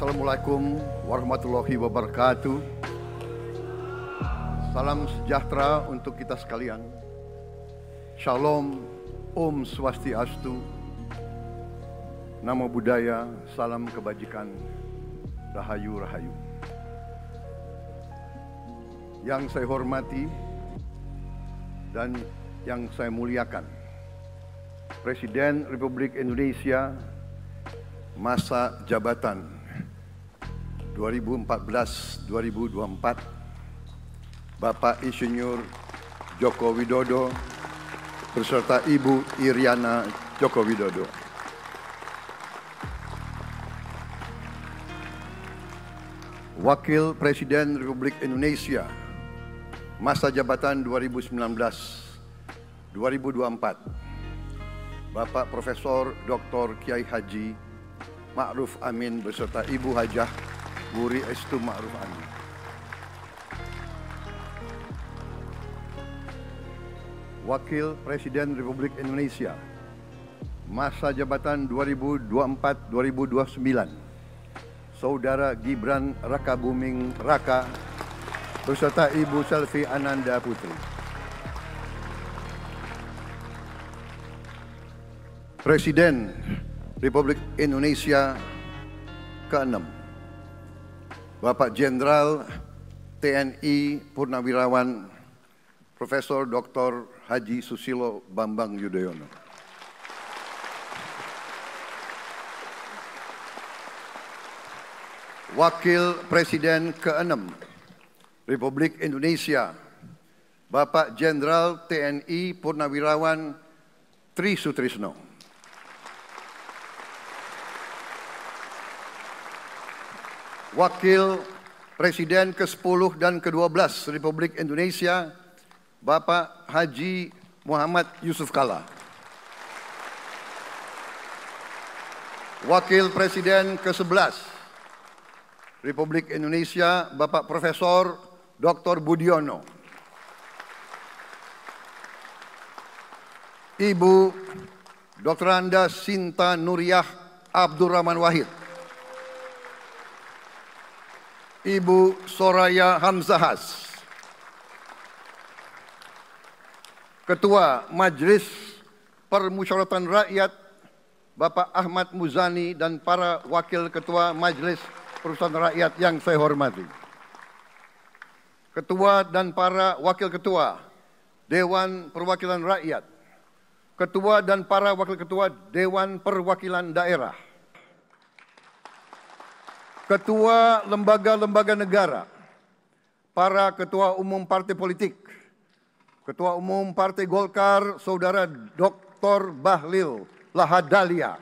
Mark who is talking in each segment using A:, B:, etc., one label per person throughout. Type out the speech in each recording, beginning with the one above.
A: Assalamualaikum warahmatullahi wabarakatuh. Salam sejahtera untuk kita sekalian. Shalom, Om Swastiastu, Namo Buddhaya, salam kebajikan, Rahayu Rahayu. Yang saya hormati dan yang saya muliakan, Presiden Republik Indonesia masa jabatan 2014-2024, Bapak Insinyur Joko Widodo beserta Ibu Iriana Joko Widodo. Wakil Presiden Republik Indonesia masa jabatan 2019-2024, Bapak Profesor Dr. Kiai Haji Ma'ruf Amin beserta Ibu Hajah Wuri Estu Ma'ruf Amin. Wakil Presiden Republik Indonesia masa jabatan 2024-2029, Saudara Gibran Rakabuming Raka beserta Ibu Selvi Ananda Putri. Presiden Republik Indonesia ke-6, Bapak Jenderal TNI Purnawirawan Profesor Dr. Haji Susilo Bambang Yudhoyono. Wakil Presiden ke-6 Republik Indonesia, Bapak Jenderal TNI Purnawirawan Tri Sutrisno. Wakil Presiden ke-10 dan ke-12 Republik Indonesia, Bapak Haji Muhammad Yusuf Kalla. Wakil Presiden ke-11 Republik Indonesia, Bapak Profesor Dr. Budiono. Ibu Dr. Anda Sinta Nuriyah Abdurrahman Wahid. Ibu Soraya Hamzahas. Ketua Majelis Permusyawaratan Rakyat Bapak Ahmad Muzani dan para Wakil Ketua Majelis Permusyawaratan Rakyat yang saya hormati. Ketua dan para Wakil Ketua Dewan Perwakilan Rakyat. Ketua dan para Wakil Ketua Dewan Perwakilan Daerah. Ketua lembaga-lembaga negara, para ketua umum partai politik, Ketua Umum Partai Golkar, Saudara Dr. Bahlil Lahadalia.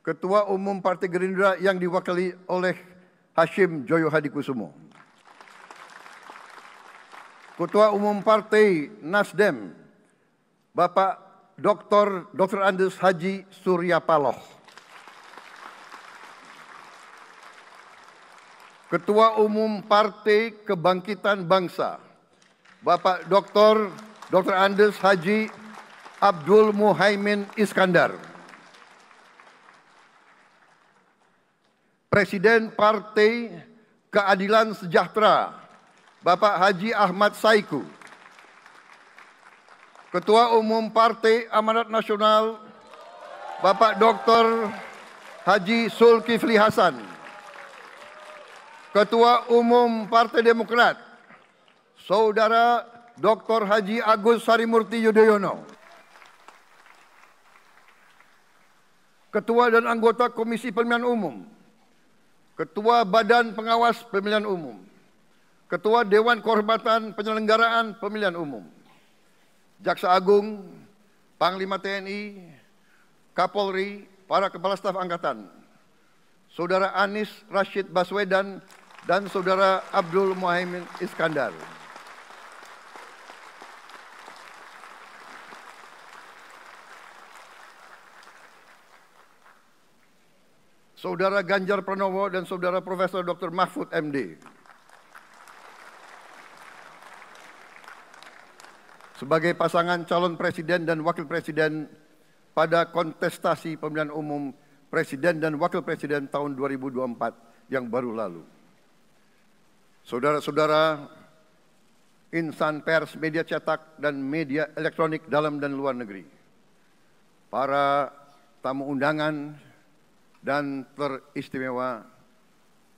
A: Ketua Umum Partai Gerindra yang diwakili oleh Hashim Joyo Hadikusumo. Ketua Umum Partai Nasdem, Bapak Dr. Andes Haji Surya Paloh. Ketua Umum Partai Kebangkitan Bangsa, Bapak Dr. Andes Haji Abdul Muhaimin Iskandar. Presiden Partai Keadilan Sejahtera, Bapak Haji Ahmad Saiku. Ketua Umum Partai Amanat Nasional, Bapak Dr. Haji Zulkifli Hasan. Ketua Umum Partai Demokrat, Saudara Dr. Haji Agus Harimurti Yudhoyono. Ketua dan anggota Komisi Pemilihan Umum, Ketua Badan Pengawas Pemilihan Umum, Ketua Dewan Kehormatan Penyelenggaraan Pemilihan Umum, Jaksa Agung, Panglima TNI, Kapolri, para Kepala Staf Angkatan, Saudara Anies Rashid Baswedan, dan Saudara Abdul Muhaimin Iskandar. Saudara Ganjar Pranowo dan Saudara Profesor Dr. Mahfud MD. Sebagai pasangan calon presiden dan wakil presiden pada kontestasi pemilihan umum Presiden dan Wakil Presiden tahun 2024 yang baru lalu. Saudara-saudara, insan pers, media cetak, dan media elektronik dalam dan luar negeri, para tamu undangan dan teristimewa,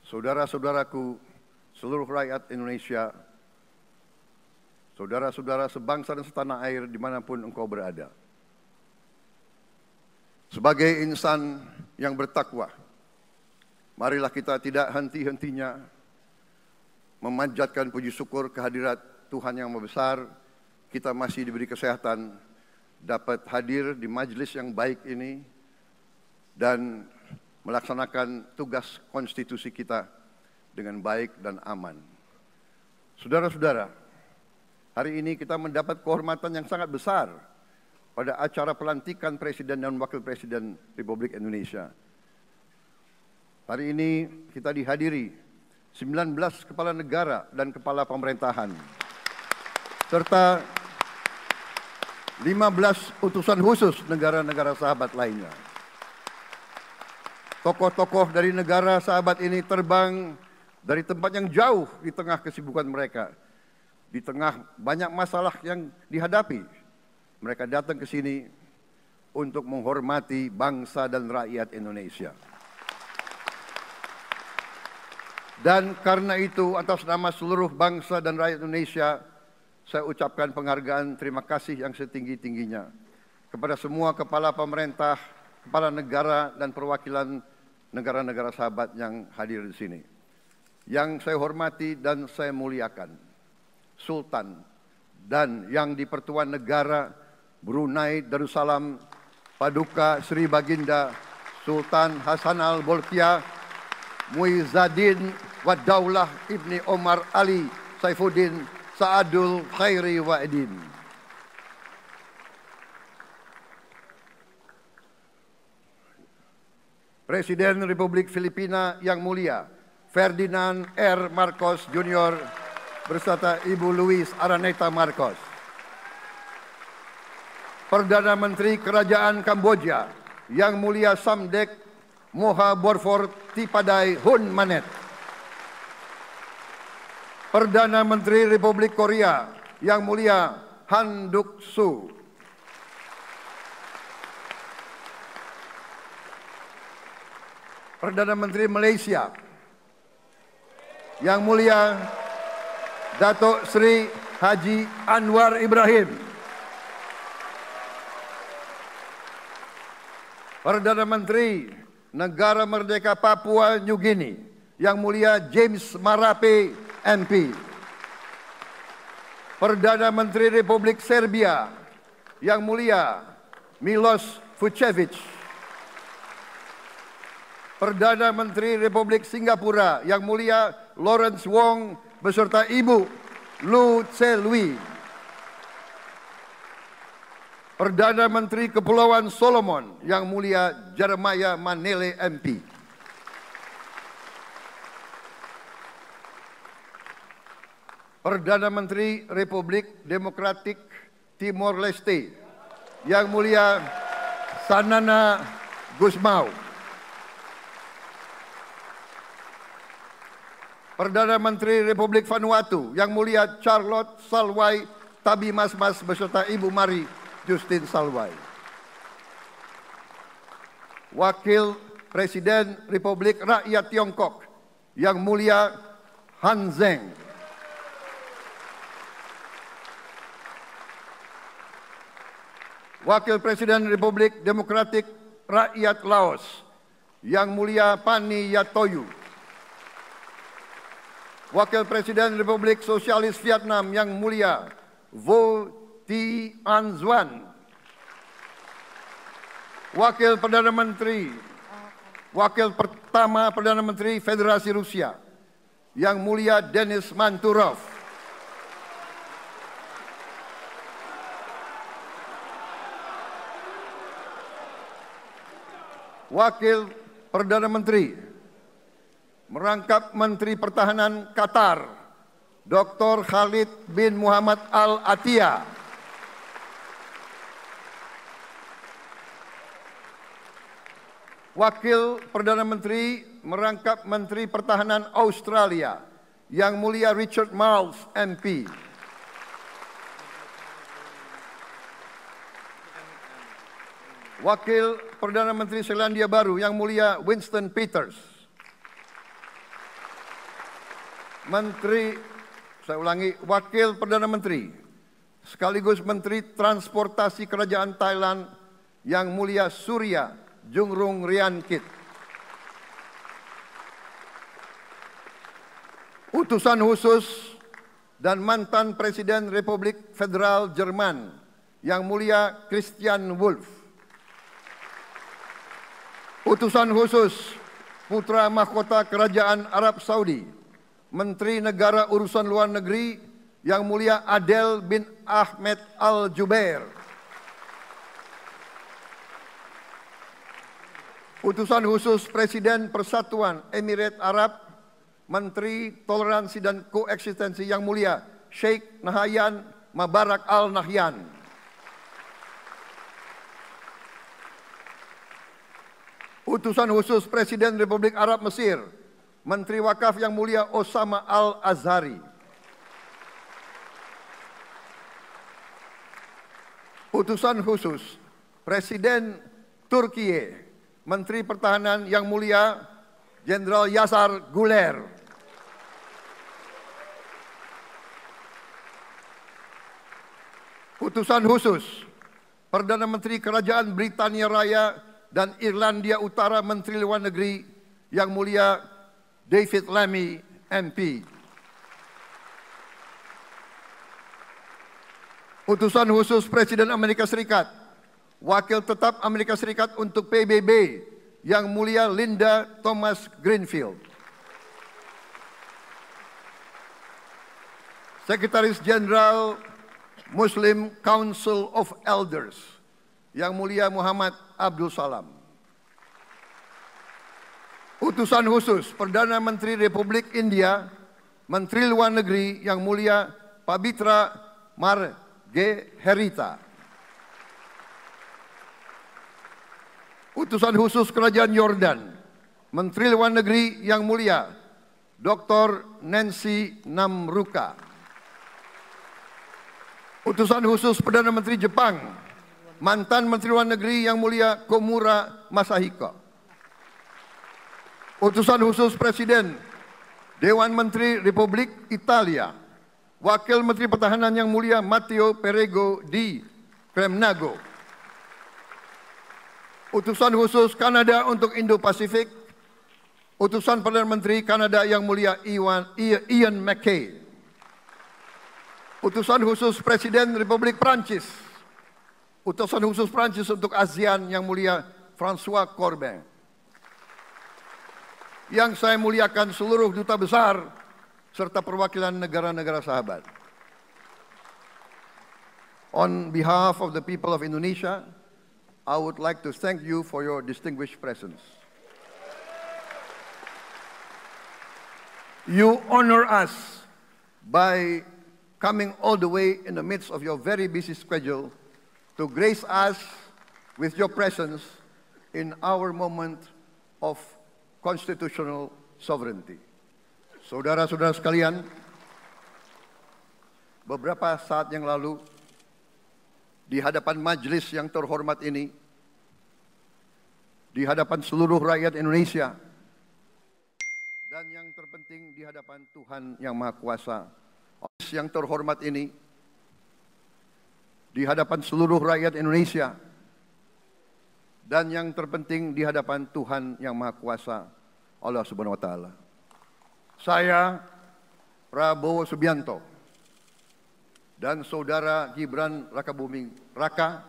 A: saudara-saudaraku, seluruh rakyat Indonesia, saudara-saudara sebangsa dan setanah air dimanapun engkau berada. Sebagai insan yang bertakwa, marilah kita tidak henti-hentinya memanjatkan puji syukur kehadirat Tuhan yang Maha Besar. Kita masih diberi kesehatan, dapat hadir di majelis yang baik ini dan melaksanakan tugas konstitusi kita dengan baik dan aman. Saudara-saudara, hari ini kita mendapat kehormatan yang sangat besar pada acara pelantikan Presiden dan Wakil Presiden Republik Indonesia. Hari ini kita dihadiri 19 kepala negara dan kepala pemerintahan, serta 15 utusan khusus negara-negara sahabat lainnya. Tokoh-tokoh dari negara sahabat ini terbang dari tempat yang jauh di tengah kesibukan mereka, di tengah banyak masalah yang dihadapi. Mereka datang ke sini untuk menghormati bangsa dan rakyat Indonesia. Dan karena itu, atas nama seluruh bangsa dan rakyat Indonesia, saya ucapkan penghargaan terima kasih yang setinggi-tingginya kepada semua kepala pemerintah, kepala negara, dan perwakilan negara-negara sahabat yang hadir di sini. Yang saya hormati dan saya muliakan, Sultan dan yang di Pertuan Negara Brunei Darussalam Paduka Sri Baginda Sultan Hasan Al-Bolkiah Muizzaddin Wadaulah Ibni Omar Ali Saifuddin Saadul Khairi Wa'idin. Presiden Republik Filipina yang mulia Ferdinand R. Marcos Jr. beserta Ibu Luis Araneta Marcos. Perdana Menteri Kerajaan Kamboja yang mulia Samdech Moha Borfor Tipadai Hun Manet. Perdana Menteri Republik Korea yang mulia Han Duck-soo. Perdana Menteri Malaysia yang mulia Datuk Seri Haji Anwar Ibrahim. Perdana Menteri Negara Merdeka Papua New Guinea yang mulia James Marape MP. Perdana Menteri Republik Serbia yang mulia Milos Vucevic. Perdana Menteri Republik Singapura yang mulia Lawrence Wong beserta Ibu Lu Tse Lui. Perdana Menteri Kepulauan Solomon yang mulia Jeremiah Manele MP. Perdana Menteri Republik Demokratik Timor Leste yang mulia Sanana Gusmao. Perdana Menteri Republik Vanuatu yang mulia Charlotte Salwai Tabimasmas beserta Ibu Mari Justin Salwai. Wakil Presiden Republik Rakyat Tiongkok yang mulia Han Zheng. Wakil Presiden Republik Demokratik Rakyat Laos yang mulia Pani Yatoyu. Wakil Presiden Republik Sosialis Vietnam yang mulia Vo Thi An Xuan. Wakil pertama Perdana Menteri Federasi Rusia yang mulia Denis Manturov. Wakil Perdana Menteri merangkap Menteri Pertahanan Qatar, Dr. Khalid bin Muhammad Al Attiyah. Wakil Perdana Menteri merangkap Menteri Pertahanan Australia, Yang Mulia Richard Marles, MP. Wakil Perdana Menteri Selandia Baru, Yang Mulia Winston Peters. Wakil Perdana Menteri sekaligus Menteri Transportasi Kerajaan Thailand, Yang Mulia Surya Jungrung Riankit. Utusan khusus dan mantan Presiden Republik Federal Jerman, Yang Mulia Christian Wulff. Utusan khusus Putra Mahkota Kerajaan Arab Saudi, Menteri Negara Urusan Luar Negeri, Yang Mulia Adel bin Ahmed Al-Jubair. Utusan khusus Presiden Persatuan Emirat Arab, Menteri Toleransi dan Koeksistensi, Yang Mulia Sheikh Nahyan Mubarak Al Nahyan. Utusan khusus Presiden Republik Arab Mesir, Menteri Wakaf, Yang Mulia Osama Al Azhari. Utusan khusus Presiden Turkiye, Menteri Pertahanan, Yang Mulia Jenderal Yasar Guler. Utusan khusus Perdana Menteri Kerajaan Britania Raya dan Irlandia Utara, Menteri Luar Negeri, Yang Mulia David Lammy, MP. Utusan khusus Presiden Amerika Serikat, Wakil Tetap Amerika Serikat untuk PBB, Yang Mulia Linda Thomas Greenfield. Sekretaris Jenderal Muslim Council of Elders, Yang Mulia Muhammad Abdul Salam. Utusan khusus Perdana Menteri Republik India, Menteri Luar Negeri, Yang Mulia Pabitra Margherita. Utusan khusus Kerajaan Yordan, Menteri Luar Negeri, Yang Mulia Dr. Nancy Namruka. Utusan khusus Perdana Menteri Jepang, mantan Menteri Luar Negeri, Yang Mulia Komura Masahiko. Utusan khusus Presiden Dewan Menteri Republik Italia, Wakil Menteri Pertahanan, Yang Mulia Matteo Perego di Cremnago. Utusan khusus Kanada untuk Indo-Pasifik, Utusan Perdana Menteri Kanada, Yang Mulia Ian MacKay. Utusan khusus Presiden Republik Prancis, Utusan khusus Prancis untuk ASEAN, Yang Mulia François Corbin. Yang saya muliakan seluruh duta besar serta perwakilan negara-negara sahabat. On behalf of the people of Indonesia, I would like to thank you for your distinguished presence. You honor us by coming all the way in the midst of your very busy schedule to grace us with your presence in our moment of constitutional sovereignty. Saudara-saudara sekalian, beberapa saat yang lalu di hadapan majelis yang terhormat ini, di hadapan seluruh rakyat Indonesia, dan yang terpenting di hadapan Tuhan Yang Maha Kuasa, yang terhormat ini, di hadapan seluruh rakyat Indonesia, dan yang terpenting di hadapan Tuhan Yang Maha Kuasa, Allah Subhanahu wa Ta'ala. Saya, Prabowo Subianto, dan Saudara Gibran Rakabuming Raka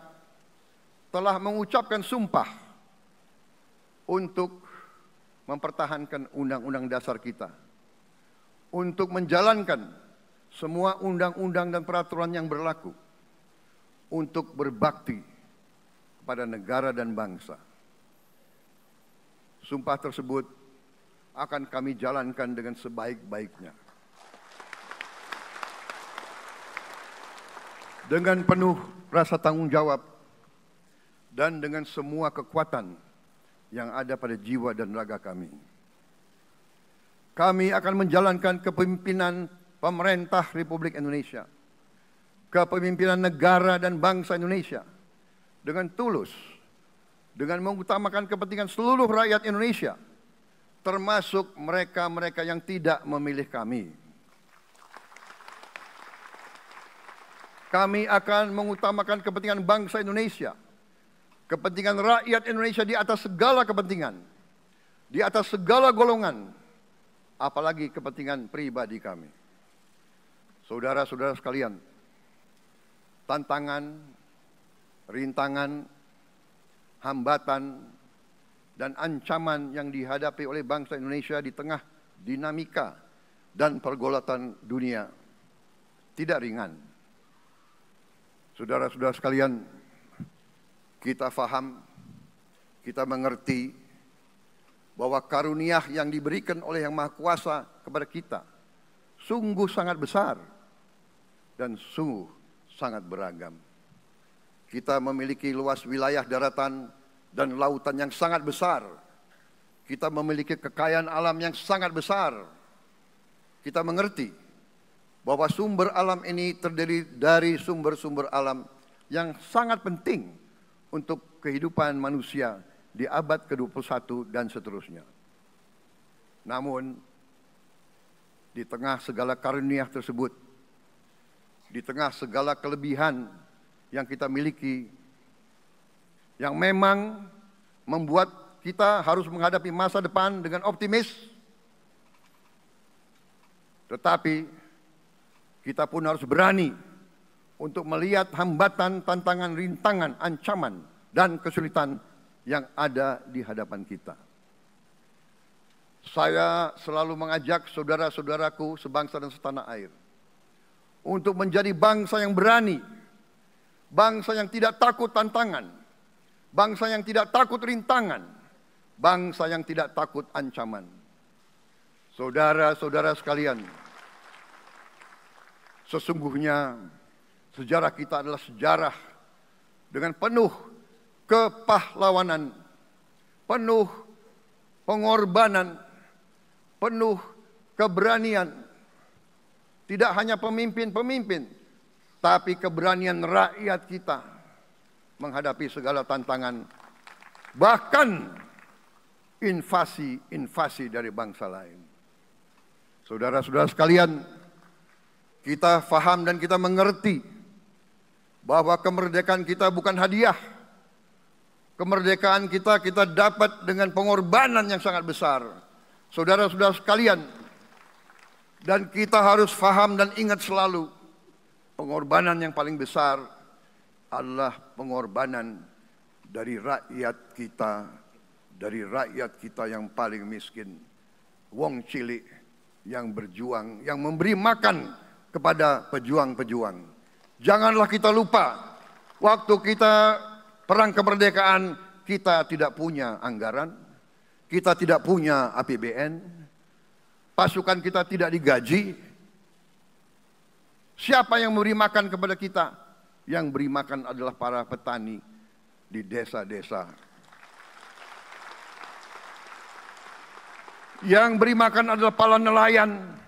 A: telah mengucapkan sumpah untuk mempertahankan undang-undang dasar kita, untuk menjalankan semua undang-undang dan peraturan yang berlaku, untuk berbakti kepada negara dan bangsa. Sumpah tersebut akan kami jalankan dengan sebaik-baiknya, dengan penuh rasa tanggung jawab dan dengan semua kekuatan yang ada pada jiwa dan raga kami. Kami akan menjalankan kepemimpinan pemerintah Republik Indonesia, kepemimpinan negara dan bangsa Indonesia dengan tulus, dengan mengutamakan kepentingan seluruh rakyat Indonesia, termasuk mereka-mereka yang tidak memilih kami. Kami akan mengutamakan kepentingan bangsa Indonesia, kepentingan rakyat Indonesia di atas segala kepentingan, di atas segala golongan, apalagi kepentingan pribadi kami. Saudara-saudara sekalian, tantangan, rintangan, hambatan, dan ancaman yang dihadapi oleh bangsa Indonesia di tengah dinamika dan pergolatan dunia tidak ringan. Saudara-saudara sekalian, kita faham, kita mengerti bahwa karunia yang diberikan oleh Yang Maha Kuasa kepada kita sungguh sangat besar dan sungguh sangat beragam. Kita memiliki luas wilayah daratan dan lautan yang sangat besar. Kita memiliki kekayaan alam yang sangat besar. Kita mengerti bahwa sumber alam ini terdiri dari sumber-sumber alam yang sangat penting untuk kehidupan manusia di abad ke-21 dan seterusnya. Namun, di tengah segala karunia tersebut, di tengah segala kelebihan yang kita miliki, yang memang membuat kita harus menghadapi masa depan dengan optimis, tetapi kita pun harus berani untuk melihat hambatan, tantangan, rintangan, ancaman, dan kesulitan yang ada di hadapan kita. Saya selalu mengajak saudara-saudaraku sebangsa dan setanah air untuk menjadi bangsa yang berani, bangsa yang tidak takut tantangan, bangsa yang tidak takut rintangan, bangsa yang tidak takut ancaman. Saudara-saudara sekalian, sesungguhnya sejarah kita adalah sejarah dengan penuh kepahlawanan, penuh pengorbanan, penuh keberanian. Tidak hanya pemimpin-pemimpin, tapi keberanian rakyat kita menghadapi segala tantangan, bahkan invasi-invasi dari bangsa lain. Saudara-saudara sekalian, kita faham dan kita mengerti bahwa kemerdekaan kita bukan hadiah. Kemerdekaan kita dapat dengan pengorbanan yang sangat besar. Saudara-saudara sekalian, dan kita harus faham dan ingat selalu, pengorbanan yang paling besar adalah pengorbanan dari rakyat kita yang paling miskin. Wong cilik yang berjuang, yang memberi makan kepada pejuang-pejuang. Janganlah kita lupa, waktu kita perang kemerdekaan, kita tidak punya anggaran, kita tidak punya APBN, pasukan kita tidak digaji. Siapa yang memberi makan kepada kita? Yang beri makan adalah para petani di desa-desa. Yang beri makan adalah para nelayan.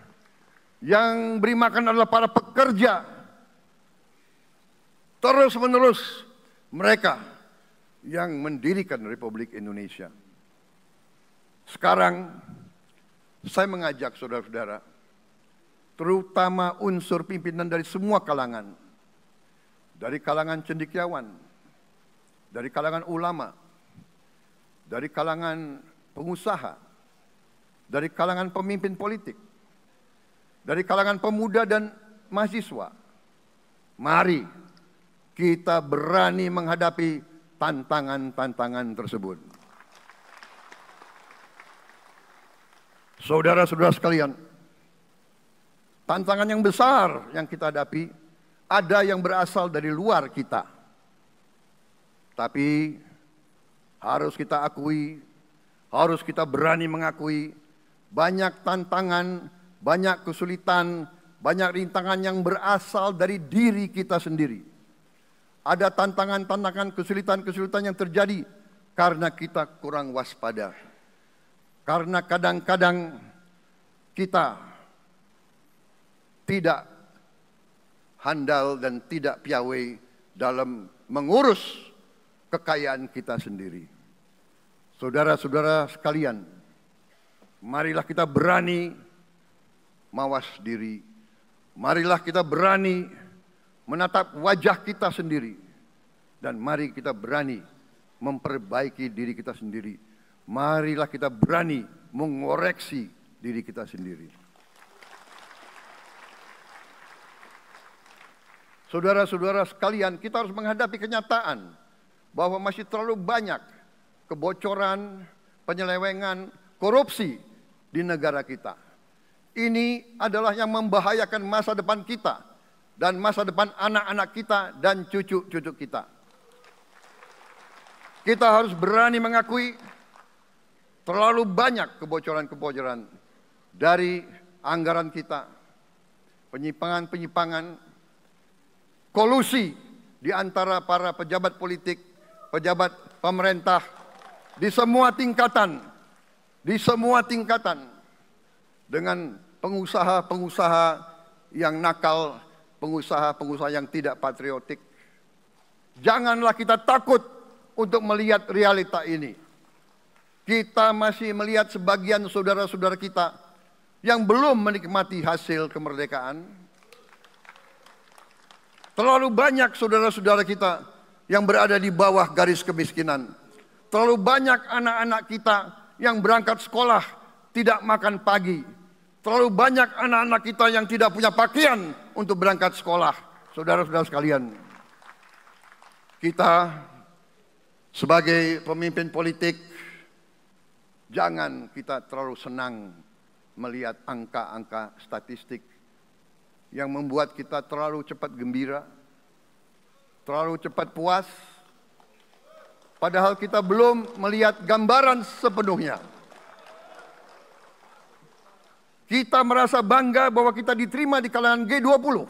A: Yang beri makan adalah para pekerja. Terus-menerus mereka yang mendirikan Republik Indonesia. Sekarang saya mengajak saudara-saudara, terutama unsur pimpinan dari semua kalangan, dari kalangan cendekiawan, dari kalangan ulama, dari kalangan pengusaha, dari kalangan pemimpin politik, dari kalangan pemuda dan mahasiswa. Mari kita berani menghadapi tantangan-tantangan tersebut. Saudara-saudara sekalian, tantangan yang besar yang kita hadapi ada yang berasal dari luar kita. Tapi harus kita akui, harus kita berani mengakui, banyak tantangan, banyak kesulitan, banyak rintangan yang berasal dari diri kita sendiri. Ada tantangan-tantangan, kesulitan-kesulitan yang terjadi karena kita kurang waspada. Karena kadang-kadang kita tidak handal dan tidak piawai dalam mengurus kekayaan kita sendiri. Saudara-saudara sekalian, marilah kita berani mawas diri. Marilah kita berani menatap wajah kita sendiri. Dan mari kita berani memperbaiki diri kita sendiri. Marilah kita berani mengoreksi diri kita sendiri. Saudara-saudara sekalian, kita harus menghadapi kenyataan bahwa masih terlalu banyak kebocoran, penyelewengan, korupsi di negara kita. Ini adalah yang membahayakan masa depan kita dan masa depan anak-anak kita dan cucu-cucu kita. Kita harus berani mengakui terlalu banyak kebocoran-kebocoran dari anggaran kita, penyimpangan-penyimpangan, kolusi di antara para pejabat politik, pejabat pemerintah di semua tingkatan, dengan pengusaha-pengusaha yang nakal, pengusaha-pengusaha yang tidak patriotik. Janganlah kita takut untuk melihat realita ini. Kita masih melihat sebagian saudara-saudara kita yang belum menikmati hasil kemerdekaan. Terlalu banyak saudara-saudara kita yang berada di bawah garis kemiskinan. Terlalu banyak anak-anak kita yang berangkat sekolah tidak makan pagi. Terlalu banyak anak-anak kita yang tidak punya pakaian untuk berangkat sekolah. Saudara-saudara sekalian, kita sebagai pemimpin politik, jangan kita terlalu senang melihat angka-angka statistik yang membuat kita terlalu cepat gembira, terlalu cepat puas, padahal kita belum melihat gambaran sepenuhnya. Kita merasa bangga bahwa kita diterima di kalangan G20.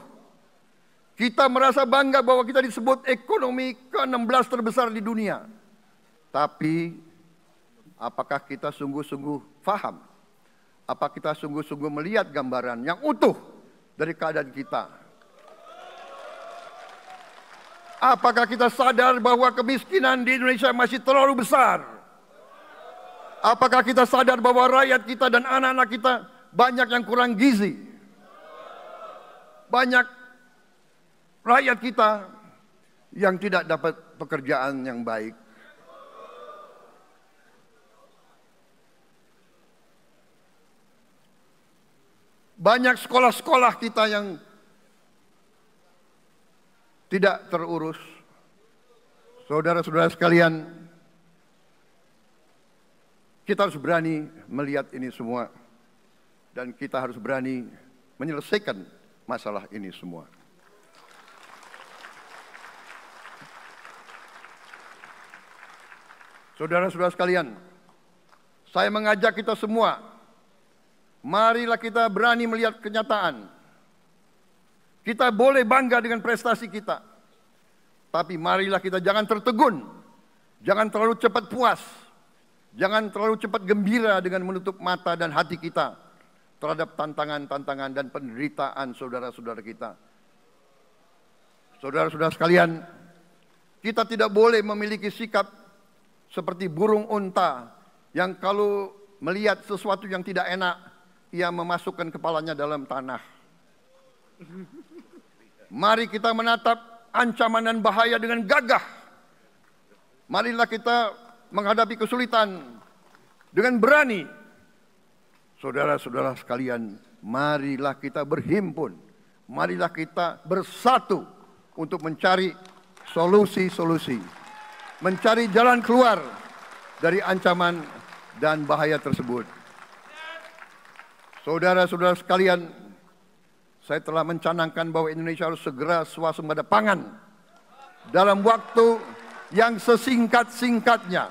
A: Kita merasa bangga bahwa kita disebut ekonomi ke-16 terbesar di dunia. Tapi apakah kita sungguh-sungguh faham? Apa kita sungguh-sungguh melihat gambaran yang utuh dari keadaan kita? Apakah kita sadar bahwa kemiskinan di Indonesia masih terlalu besar? Apakah kita sadar bahwa rakyat kita dan anak-anak kita banyak yang kurang gizi? Banyak rakyat kita yang tidak dapat pekerjaan yang baik. Banyak sekolah-sekolah kita yang tidak terurus. Saudara-saudara sekalian, kita harus berani melihat ini semua. Dan kita harus berani menyelesaikan masalah ini semua. Saudara-saudara sekalian, saya mengajak kita semua, marilah kita berani melihat kenyataan. Kita boleh bangga dengan prestasi kita, tapi marilah kita jangan tertegun, jangan terlalu cepat puas, jangan terlalu cepat gembira dengan menutup mata dan hati kita terhadap tantangan-tantangan dan penderitaan saudara-saudara kita. Saudara-saudara sekalian, kita tidak boleh memiliki sikap seperti burung unta yang kalau melihat sesuatu yang tidak enak, ia memasukkan kepalanya dalam tanah. Mari kita menatap ancaman dan bahaya dengan gagah. Marilah kita menghadapi kesulitan dengan berani. Saudara-saudara sekalian, marilah kita berhimpun. Marilah kita bersatu untuk mencari solusi-solusi. Mencari jalan keluar dari ancaman dan bahaya tersebut. Saudara-saudara sekalian, saya telah mencanangkan bahwa Indonesia harus segera swasembada pangan dalam waktu yang sesingkat-singkatnya.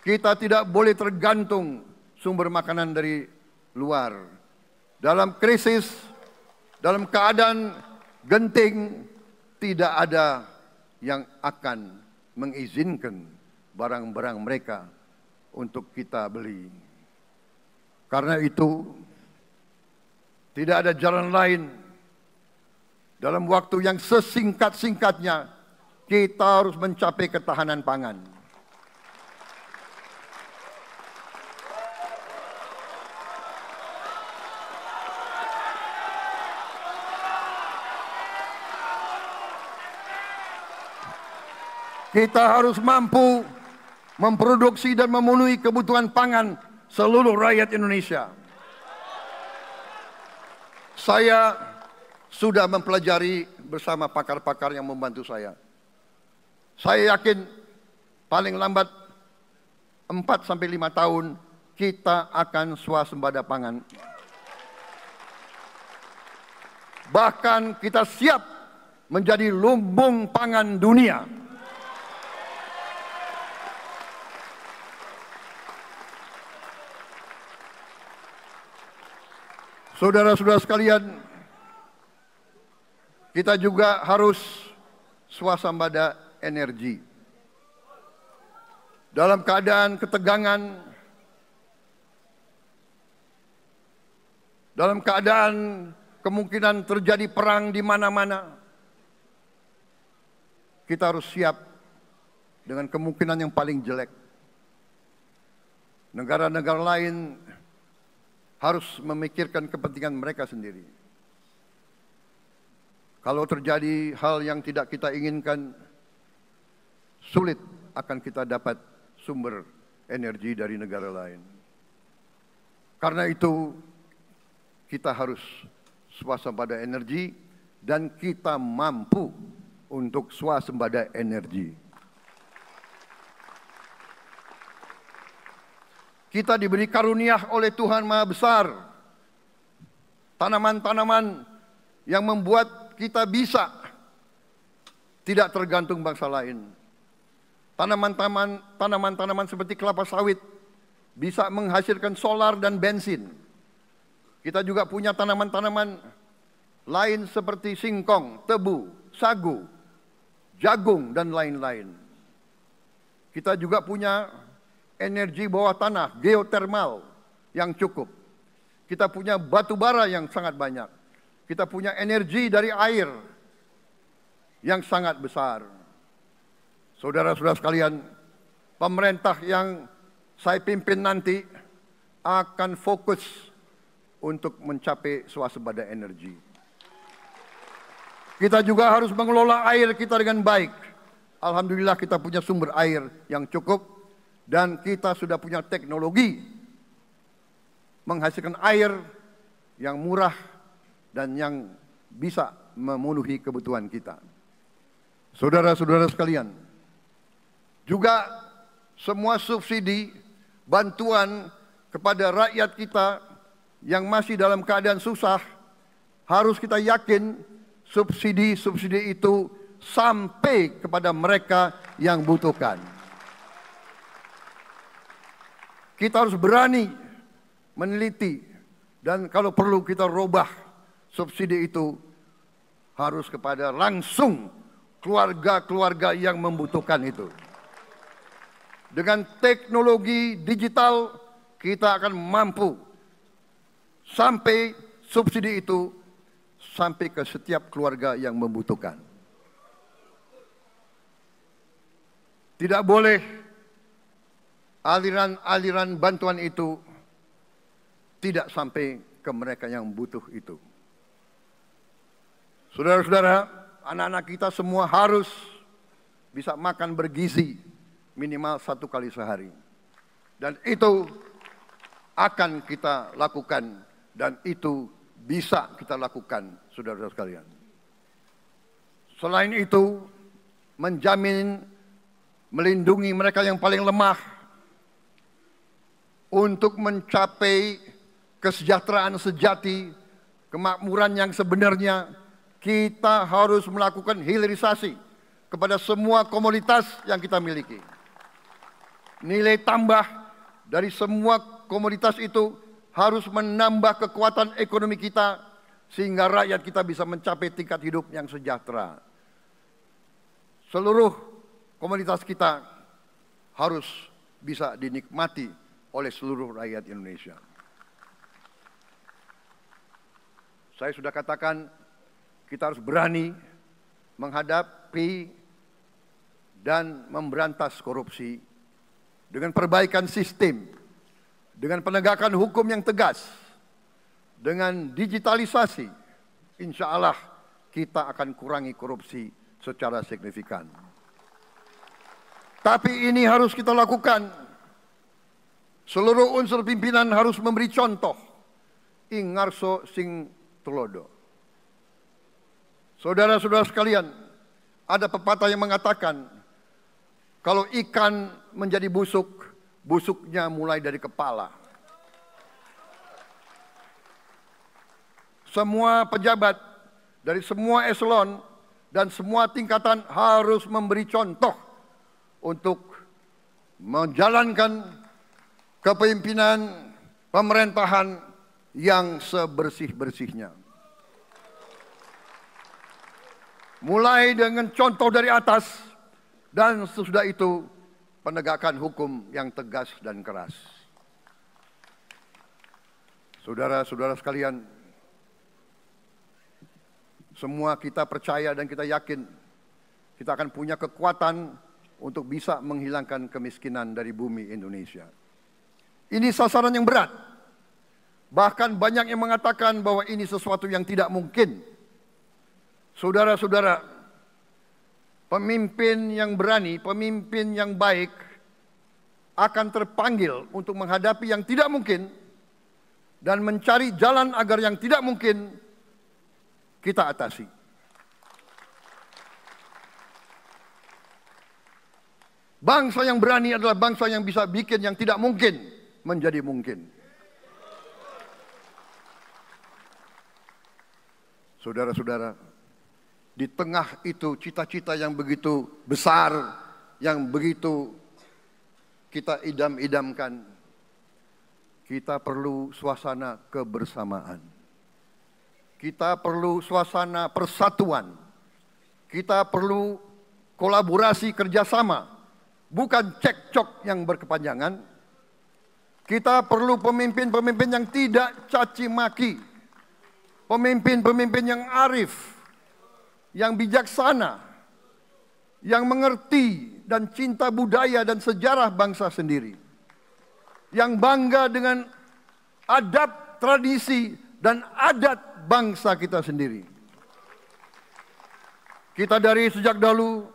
A: Kita tidak boleh tergantung sumber makanan dari luar. Dalam krisis, dalam keadaan genting, tidak ada yang akan mengizinkan barang-barang mereka untuk kita beli. Karena itu, tidak ada jalan lain dalam waktu yang sesingkat-singkatnya kita harus mencapai ketahanan pangan. Kita harus mampu memproduksi dan memenuhi kebutuhan pangan seluruh rakyat Indonesia. Saya sudah mempelajari bersama pakar-pakar yang membantu saya. Saya yakin paling lambat 4-5 tahun kita akan swasembada pangan. Bahkan kita siap menjadi lumbung pangan dunia. Saudara-saudara sekalian, kita juga harus swasembada energi. Dalam keadaan ketegangan, dalam keadaan kemungkinan terjadi perang di mana-mana, kita harus siap dengan kemungkinan yang paling jelek. Negara-negara lain harus memikirkan kepentingan mereka sendiri. Kalau terjadi hal yang tidak kita inginkan, sulit akan kita dapat sumber energi dari negara lain. Karena itu, kita harus swasembada energi dan kita mampu untuk swasembada energi. Kita diberi karunia oleh Tuhan Maha Besar. Tanaman-tanaman yang membuat kita bisa tidak tergantung bangsa lain. Tanaman-tanaman seperti kelapa sawit bisa menghasilkan solar dan bensin. Kita juga punya tanaman-tanaman lain seperti singkong, tebu, sagu, jagung, dan lain-lain. Kita juga punya energi bawah tanah, geotermal yang cukup. Kita punya batu bara yang sangat banyak. Kita punya energi dari air yang sangat besar. Saudara-saudara sekalian, pemerintah yang saya pimpin nanti akan fokus untuk mencapai swasembada energi. Kita juga harus mengelola air kita dengan baik. Alhamdulillah kita punya sumber air yang cukup. Dan kita sudah punya teknologi menghasilkan air yang murah dan yang bisa memenuhi kebutuhan kita. Saudara-saudara sekalian, juga semua subsidi, bantuan kepada rakyat kita yang masih dalam keadaan susah, harus kita yakin subsidi-subsidi itu sampai kepada mereka yang butuhkan. Kita harus berani meneliti dan kalau perlu kita robah subsidi itu harus kepada langsung keluarga-keluarga yang membutuhkan itu. Dengan teknologi digital kita akan mampu sampai subsidi itu sampai ke setiap keluarga yang membutuhkan. Tidak boleh aliran-aliran bantuan itu tidak sampai ke mereka yang butuh itu. Saudara-saudara, anak-anak kita semua harus bisa makan bergizi minimal 1 kali sehari. Dan itu akan kita lakukan dan itu bisa kita lakukan, saudara-saudara sekalian. Selain itu, menjamin melindungi mereka yang paling lemah untuk mencapai kesejahteraan sejati, kemakmuran yang sebenarnya, kita harus melakukan hilirisasi kepada semua komoditas yang kita miliki. Nilai tambah dari semua komoditas itu harus menambah kekuatan ekonomi kita sehingga rakyat kita bisa mencapai tingkat hidup yang sejahtera. Seluruh komoditas kita harus bisa dinikmati oleh seluruh rakyat Indonesia. Saya sudah katakan, kita harus berani menghadapi dan memberantas korupsi dengan perbaikan sistem, dengan penegakan hukum yang tegas, dengan digitalisasi. Insya Allah kita akan kurangi korupsi secara signifikan. Tapi ini harus kita lakukan. Seluruh unsur pimpinan harus memberi contoh. Ing ngarso sing tulodo. Saudara-saudara sekalian, ada pepatah yang mengatakan, kalau ikan menjadi busuk, busuknya mulai dari kepala. Semua pejabat dari semua eselon dan semua tingkatan harus memberi contoh untuk menjalankan kepemimpinan pemerintahan yang sebersih-bersihnya. Mulai dengan contoh dari atas dan sesudah itu penegakan hukum yang tegas dan keras. Saudara-saudara sekalian, semua kita percaya dan kita yakin kita akan punya kekuatan untuk bisa menghilangkan kemiskinan dari bumi Indonesia. Ini sasaran yang berat. Bahkan banyak yang mengatakan bahwa ini sesuatu yang tidak mungkin. Saudara-saudara, pemimpin yang berani, pemimpin yang baik akan terpanggil untuk menghadapi yang tidak mungkin dan mencari jalan agar yang tidak mungkin kita atasi. Bangsa yang berani adalah bangsa yang bisa bikin yang tidak mungkin menjadi mungkin. Saudara-saudara, di tengah itu cita-cita yang begitu besar, yang begitu kita idam-idamkan, kita perlu suasana kebersamaan. Kita perlu suasana persatuan. Kita perlu kolaborasi kerjasama, bukan cekcok yang berkepanjangan. Kita perlu pemimpin-pemimpin yang tidak caci maki, pemimpin-pemimpin yang arif, yang bijaksana, yang mengerti dan cinta budaya dan sejarah bangsa sendiri, yang bangga dengan adab, tradisi, dan adat bangsa kita sendiri. Kita dari sejak dahulu,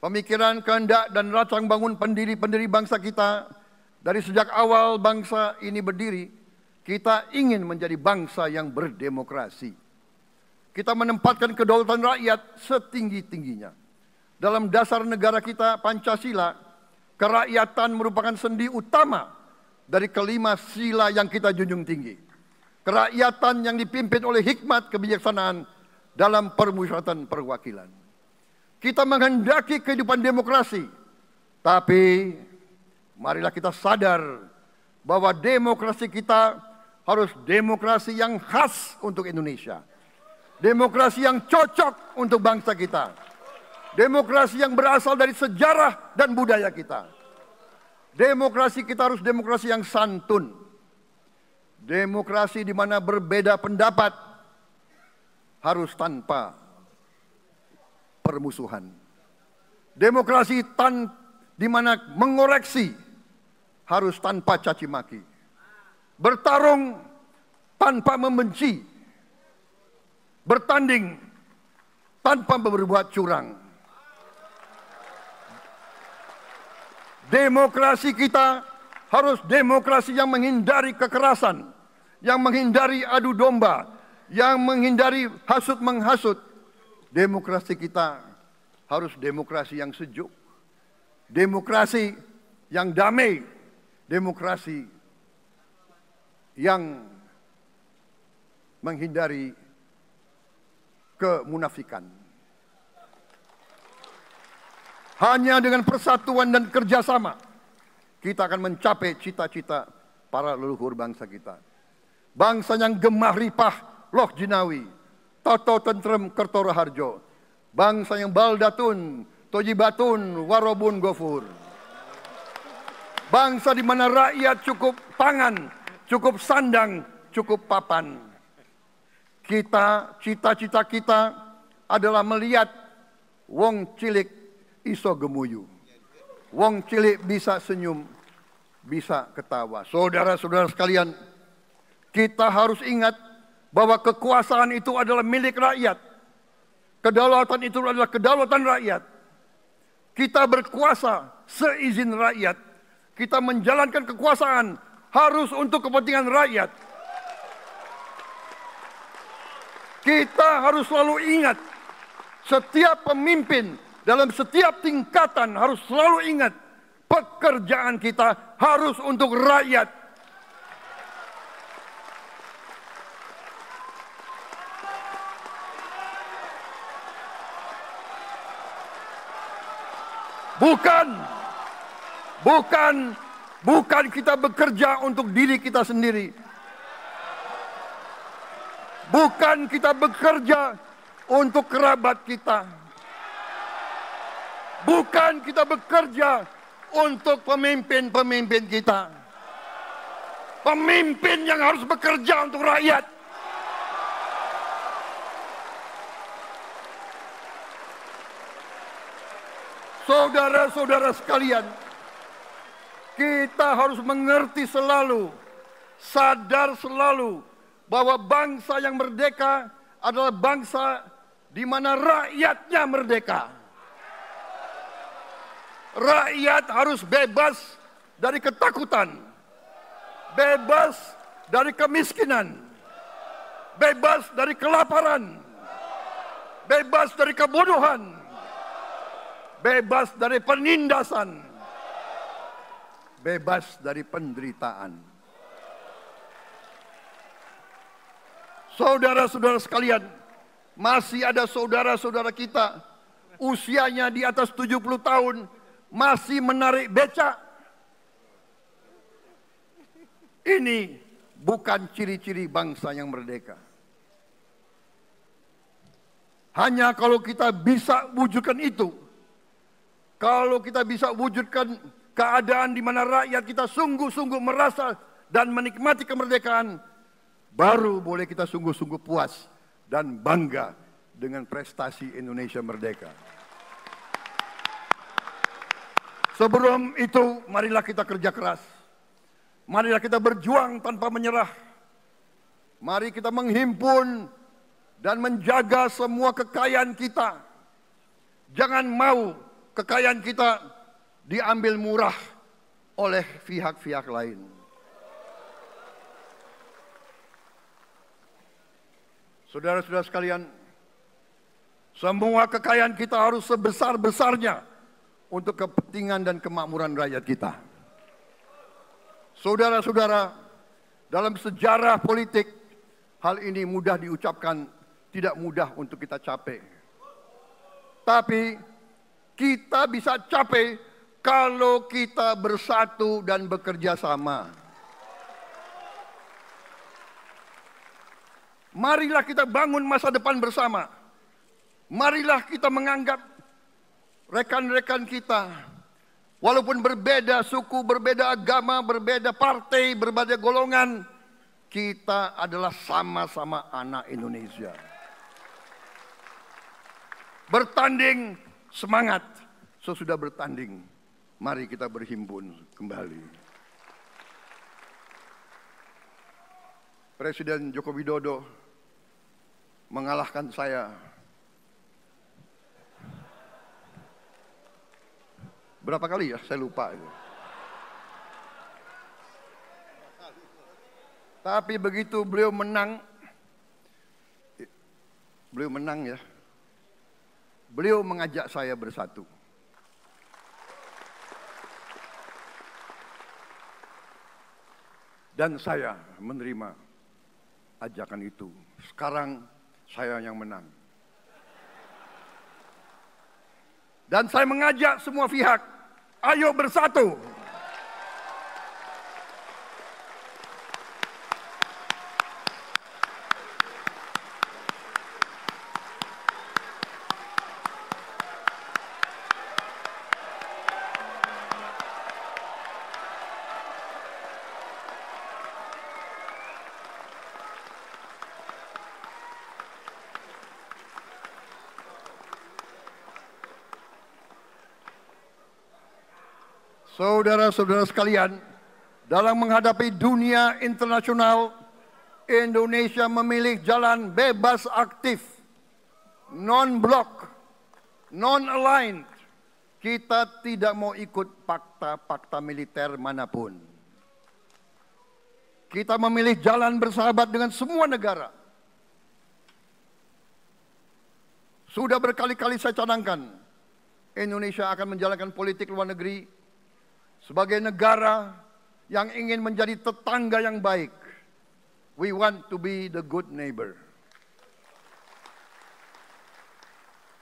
A: pemikiran, kehendak, dan rancang bangun pendiri-pendiri bangsa kita, dari sejak awal bangsa ini berdiri, kita ingin menjadi bangsa yang berdemokrasi. Kita menempatkan kedaulatan rakyat setinggi-tingginya. Dalam dasar negara kita, Pancasila, kerakyatan merupakan sendi utama dari kelima sila yang kita junjung tinggi. Kerakyatan yang dipimpin oleh hikmat kebijaksanaan dalam permusyawaratan perwakilan. Kita menghendaki kehidupan demokrasi, tapi marilah kita sadar bahwa demokrasi kita harus demokrasi yang khas untuk Indonesia. Demokrasi yang cocok untuk bangsa kita. Demokrasi yang berasal dari sejarah dan budaya kita. Demokrasi kita harus demokrasi yang santun. Demokrasi di mana berbeda pendapat harus tanpa permusuhan. Demokrasi di mana mengoreksi harus tanpa caci maki. Bertarung tanpa membenci. Bertanding tanpa berbuat curang. Demokrasi kita harus demokrasi yang menghindari kekerasan, yang menghindari adu domba, yang menghindari hasut menghasut. Demokrasi kita harus demokrasi yang sejuk, demokrasi yang damai, demokrasi yang menghindari kemunafikan. Hanya dengan persatuan dan kerjasama kita akan mencapai cita-cita para leluhur bangsa kita. Bangsa yang gemah ripah loh jinawi, toto tentrem kerto raharjo. Bangsa yang baldatun tojibatun warobun gofur. Bangsa di mana rakyat cukup pangan, cukup sandang, cukup papan. Cita-cita kita adalah melihat wong cilik iso gemuyu. Wong cilik bisa senyum, bisa ketawa. Saudara-saudara sekalian, kita harus ingat bahwa kekuasaan itu adalah milik rakyat. Kedaulatan itu adalah kedaulatan rakyat. Kita berkuasa seizin rakyat. Kita menjalankan kekuasaan harus untuk kepentingan rakyat. Kita harus selalu ingat, setiap pemimpin dalam setiap tingkatan harus selalu ingat, pekerjaan kita harus untuk rakyat. Bukan kita bekerja untuk diri kita sendiri. Bukan kita bekerja untuk kerabat kita. Bukan kita bekerja untuk pemimpin-pemimpin kita. Pemimpin yang harus bekerja untuk rakyat. Saudara-saudara sekalian, kita harus mengerti selalu, sadar selalu, bahwa bangsa yang merdeka adalah bangsa di mana rakyatnya merdeka. Rakyat harus bebas dari ketakutan, bebas dari kemiskinan, bebas dari kelaparan, bebas dari kebodohan, bebas dari penindasan, bebas dari penderitaan. Saudara-saudara sekalian, masih ada saudara-saudara kita usianya di atas 70 tahun masih menarik becak. Ini bukan ciri-ciri bangsa yang merdeka. Hanya kalau kita bisa wujudkan itu, kalau kita bisa wujudkan keadaan di mana rakyat kita sungguh-sungguh merasa dan menikmati kemerdekaan, baru boleh kita sungguh-sungguh puas dan bangga dengan prestasi Indonesia merdeka. Sebelum itu, marilah kita kerja keras. Marilah kita berjuang tanpa menyerah. Mari kita menghimpun dan menjaga semua kekayaan kita. Jangan mau kekayaan kita diambil murah oleh pihak-pihak lain. Saudara-saudara sekalian, semua kekayaan kita harus sebesar-besarnya untuk kepentingan dan kemakmuran rakyat kita. Saudara-saudara, dalam sejarah politik, hal ini mudah diucapkan, tidak mudah untuk kita capai. Tapi kita bisa capai kalau kita bersatu dan bekerja sama. Marilah kita bangun masa depan bersama. Marilah kita menganggap rekan-rekan kita, walaupun berbeda suku, berbeda agama, berbeda partai, berbeda golongan, kita adalah sama-sama anak Indonesia. Bertanding semangat, sesudah bertanding, mari kita berhimpun kembali. Presiden Joko Widodo mengalahkan saya berapa kali ya, saya lupa itu. Tapi begitu beliau menang ya, beliau mengajak saya bersatu. Dan saya menerima ajakan itu. Sekarang saya yang menang. Dan saya mengajak semua pihak, ayo bersatu. Saudara-saudara sekalian, dalam menghadapi dunia internasional, Indonesia memilih jalan bebas aktif, non-blok, non-aligned. Kita tidak mau ikut fakta-fakta militer manapun. Kita memilih jalan bersahabat dengan semua negara. Sudah berkali-kali saya cadangkan, Indonesia akan menjalankan politik luar negeri sebagai negara yang ingin menjadi tetangga yang baik. We want to be the good neighbor.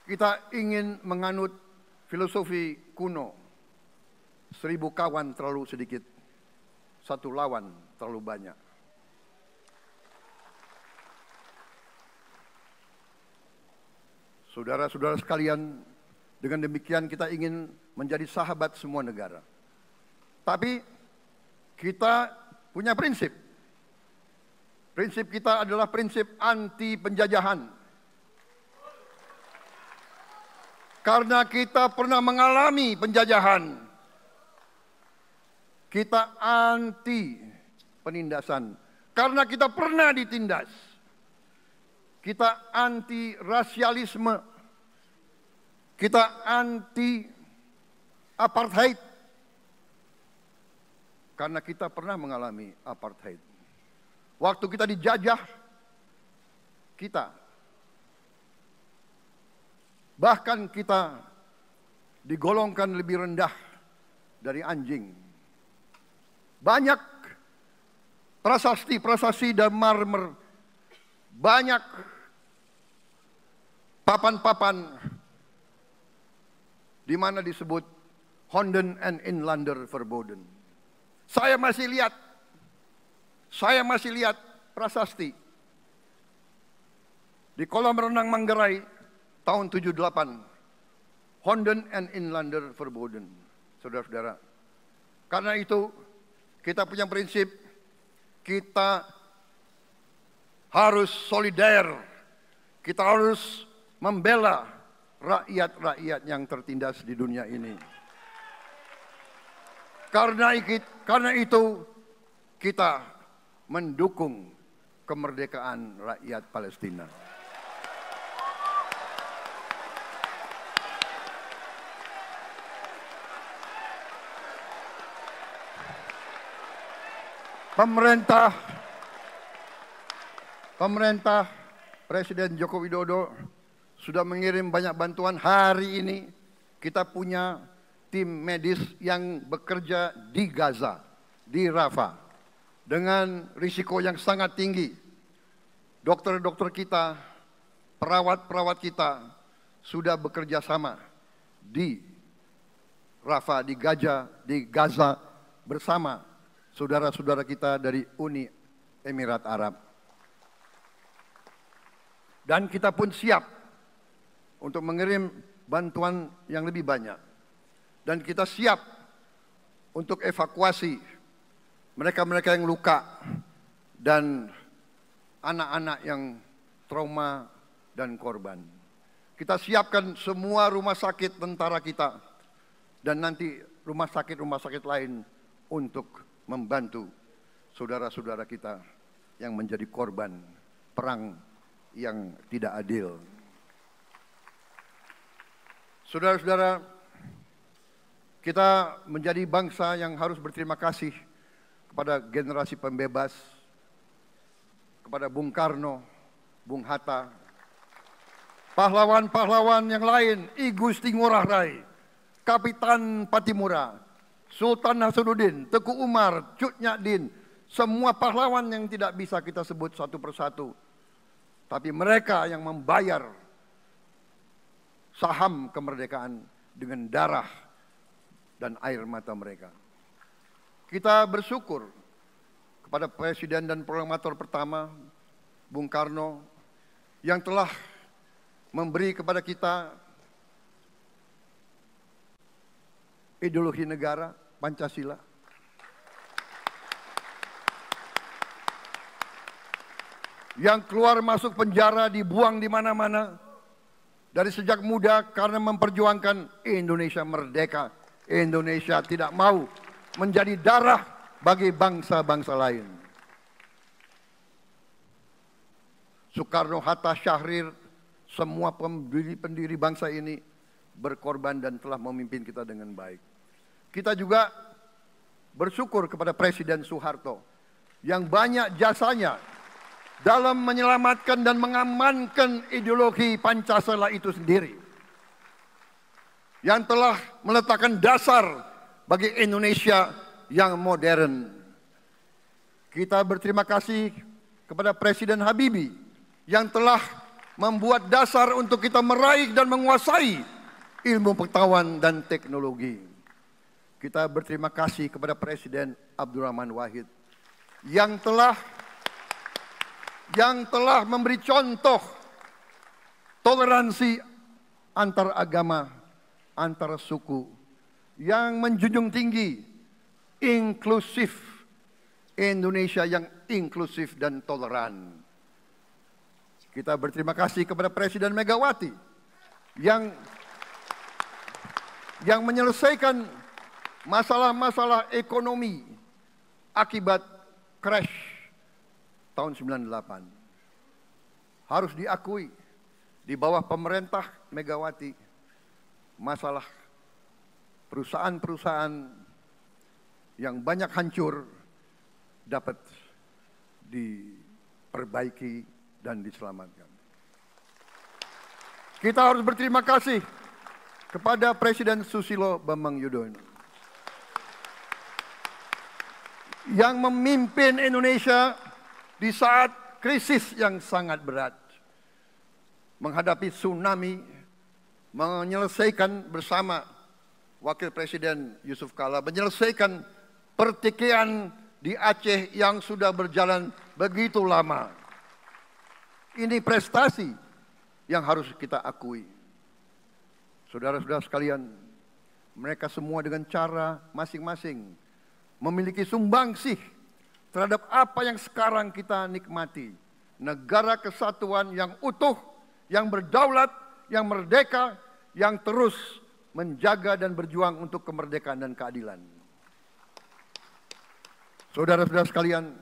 A: Kita ingin menganut filosofi kuno, 1000 kawan terlalu sedikit, 1 lawan terlalu banyak. Saudara-saudara sekalian, dengan demikian kita ingin menjadi sahabat semua negara. Tapi kita punya prinsip. Prinsip kita adalah prinsip anti penjajahan. Karena kita pernah mengalami penjajahan. Kita anti penindasan. Karena kita pernah ditindas. Kita anti rasialisme. Kita anti apartheid. Karena kita pernah mengalami apartheid. Waktu kita dijajah, kita bahkan kita digolongkan lebih rendah dari anjing. Banyak prasasti dan marmer, banyak papan-papan di mana disebut Honden en Inlander Verboden. Saya masih lihat prasasti di kolam renang Manggarai tahun 78. Honden en Inlander Verboden. Saudara-saudara, karena itu kita punya prinsip, kita harus solider, kita harus membela rakyat-rakyat yang tertindas di dunia ini. Karena itu kita mendukung kemerdekaan rakyat Palestina. Pemerintah Presiden Joko Widodo sudah mengirim banyak bantuan. Hari ini kita punya tim medis yang bekerja di Gaza, di Rafah, dengan risiko yang sangat tinggi. Dokter-dokter kita, perawat-perawat kita sudah bekerja sama di Rafah, di Gaza bersama saudara-saudara kita dari Uni Emirat Arab. Dan kita pun siap untuk mengirim bantuan yang lebih banyak. Dan kita siap untuk evakuasi mereka-mereka yang luka dan anak-anak yang trauma dan korban. Kita siapkan semua rumah sakit tentara kita dan nanti rumah sakit lain untuk membantu saudara-saudara kita yang menjadi korban perang yang tidak adil. Saudara-saudara, kita menjadi bangsa yang harus berterima kasih kepada generasi pembebas, kepada Bung Karno, Bung Hatta, pahlawan-pahlawan yang lain, I Gusti Ngurah Rai, Kapitan Patimura, Sultan Hasanuddin, Teku Umar, Cut Nyak Din, semua pahlawan yang tidak bisa kita sebut satu persatu. Tapi mereka yang membayar saham kemerdekaan dengan darah dan air mata mereka. Kita bersyukur kepada Presiden dan Proklamator pertama, Bung Karno, yang telah memberi kepada kita ideologi negara, Pancasila. Yang keluar masuk penjara, dibuang di mana-mana dari sejak muda karena memperjuangkan Indonesia merdeka Indonesia tidak mau menjadi darah bagi bangsa-bangsa lain. Soekarno, Hatta, Syahrir, semua pendiri bangsa ini berkorban dan telah memimpin kita dengan baik. Kita juga bersyukur kepada Presiden Soeharto yang banyak jasanya dalam menyelamatkan dan mengamankan ideologi Pancasila itu sendiri, yang telah meletakkan dasar bagi Indonesia yang modern. Kita berterima kasih kepada Presiden Habibie yang telah membuat dasar untuk kita meraih dan menguasai ilmu pengetahuan dan teknologi. Kita berterima kasih kepada Presiden Abdurrahman Wahid yang telah memberi contoh toleransi antar agama, antar suku, yang menjunjung tinggi inklusif, Indonesia yang inklusif dan toleran. Kita berterima kasih kepada Presiden Megawati yang menyelesaikan masalah-masalah ekonomi akibat crash tahun 98. Harus diakui, di bawah pemerintah Megawati, masalah perusahaan-perusahaan yang banyak hancur dapat diperbaiki dan diselamatkan. Kita harus berterima kasih kepada Presiden Susilo Bambang Yudhoyono yang memimpin Indonesia di saat krisis yang sangat berat, menghadapi tsunami, menyelesaikan bersama Wakil Presiden Yusuf Kala, menyelesaikan pertikaian di Aceh yang sudah berjalan begitu lama. Ini prestasi yang harus kita akui. Saudara-saudara sekalian, mereka semua dengan cara masing-masing memiliki sumbangsih terhadap apa yang sekarang kita nikmati. Negara kesatuan yang utuh, yang berdaulat, yang merdeka, yang terus menjaga dan berjuang untuk kemerdekaan dan keadilan. Saudara-saudara sekalian,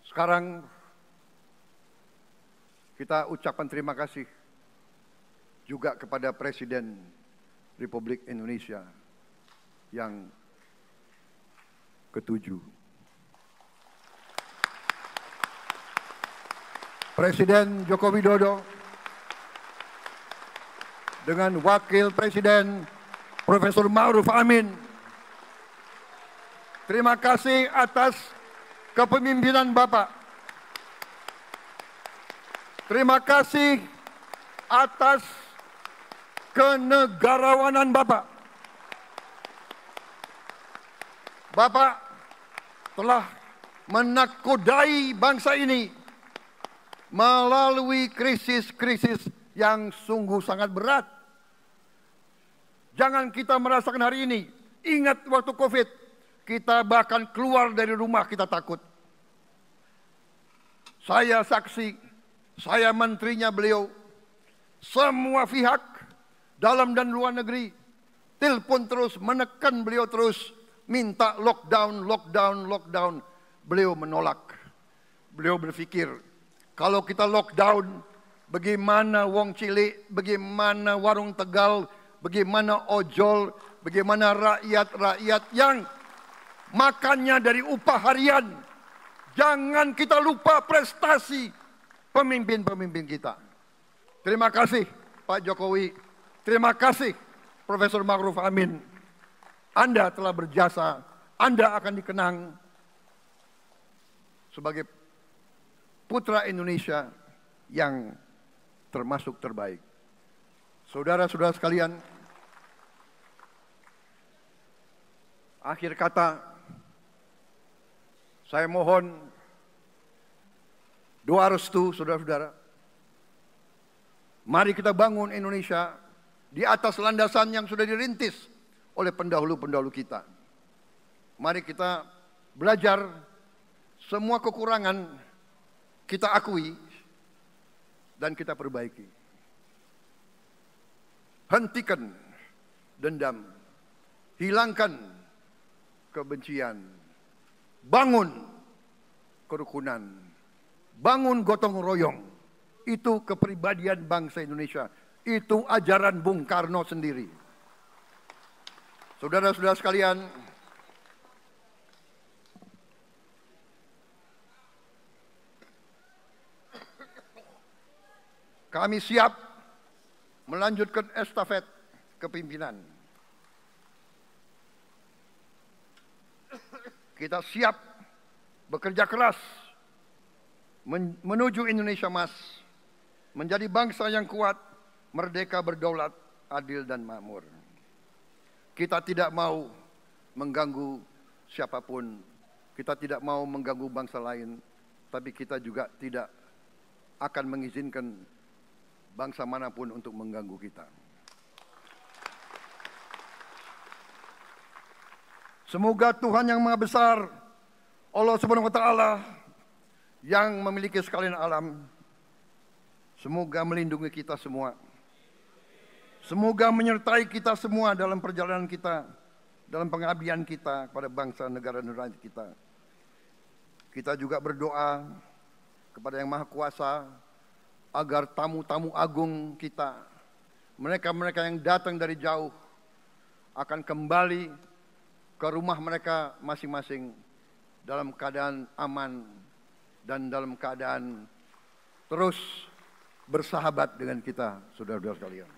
A: sekarang kita ucapkan terima kasih juga kepada Presiden Republik Indonesia yang ke-7. Presiden Joko Widodo dengan Wakil Presiden Profesor Ma'ruf Amin. Terima kasih atas kepemimpinan Bapak. Terima kasih atas kenegarawanan Bapak. Bapak telah menakodai bangsa ini melalui krisis-krisis yang sungguh sangat berat. Jangan kita merasakan hari ini. Ingat waktu COVID, kita bahkan keluar dari rumah kita takut. Saya saksi, saya menterinya beliau, semua pihak dalam dan luar negeri telepon terus, menekan beliau terus, minta lockdown, lockdown, lockdown. Beliau menolak. Beliau berpikir, kalau kita lockdown, bagaimana wong cilik, bagaimana warung Tegal, bagaimana ojol, bagaimana rakyat-rakyat yang makannya dari upah harian. Jangan kita lupa prestasi pemimpin-pemimpin kita. Terima kasih Pak Jokowi. Terima kasih Profesor Ma'ruf Amin. Anda telah berjasa. Anda akan dikenang sebagai putra Indonesia yang termasuk terbaik. Saudara-saudara sekalian, akhir kata, saya mohon doa restu saudara-saudara. Mari kita bangun Indonesia di atas landasan yang sudah dirintis oleh pendahulu-pendahulu kita. Mari kita belajar, semua kekurangan kita akui dan kita perbaiki. Hentikan dendam, hilangkan kebencian, bangun kerukunan, bangun gotong royong. Itu kepribadian bangsa Indonesia. Itu ajaran Bung Karno sendiri. Saudara-saudara sekalian, kami siap melanjutkan estafet kepimpinan. Kita siap bekerja keras menuju Indonesia Emas, menjadi bangsa yang kuat, merdeka, berdaulat, adil dan makmur. Kita tidak mau mengganggu siapapun, kita tidak mau mengganggu bangsa lain, tapi kita juga tidak akan mengizinkan bangsa manapun untuk mengganggu kita. Semoga Tuhan yang Maha Besar, Allah Subhanahu wa Ta'ala, yang memiliki sekalian alam, semoga melindungi kita semua. Semoga menyertai kita semua dalam perjalanan kita, dalam pengabdian kita kepada bangsa, negara, dan rakyat kita. Kita juga berdoa kepada Yang Maha Kuasa agar tamu-tamu agung kita, mereka-mereka yang datang dari jauh, akan kembali ke rumah mereka masing-masing dalam keadaan aman dan dalam keadaan terus bersahabat dengan kita, saudara-saudara sekalian.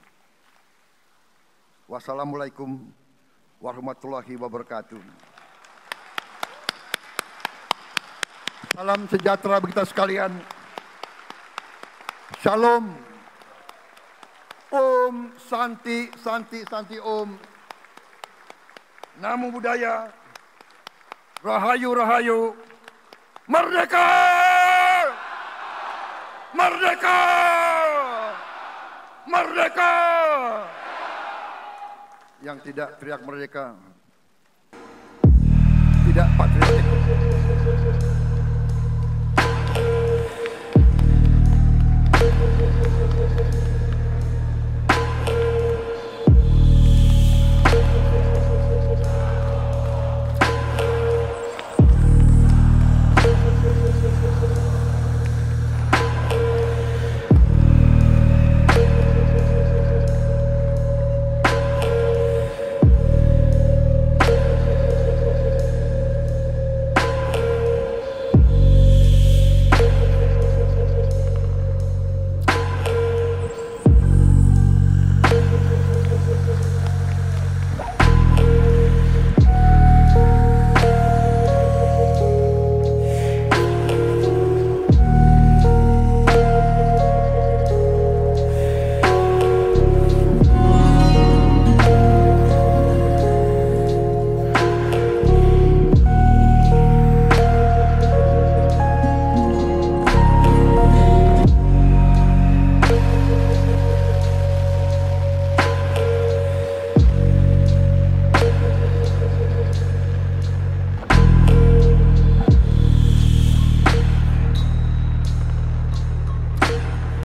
A: Wassalamualaikum warahmatullahi wabarakatuh. Salam sejahtera bagi kita sekalian. Shalom. Om Santi, Santi, Santi Om. Namo Buddhaya. Rahayu, Rahayu. Merdeka! Merdeka! Merdeka! Yang tidak teriak merdeka tidak patriotik.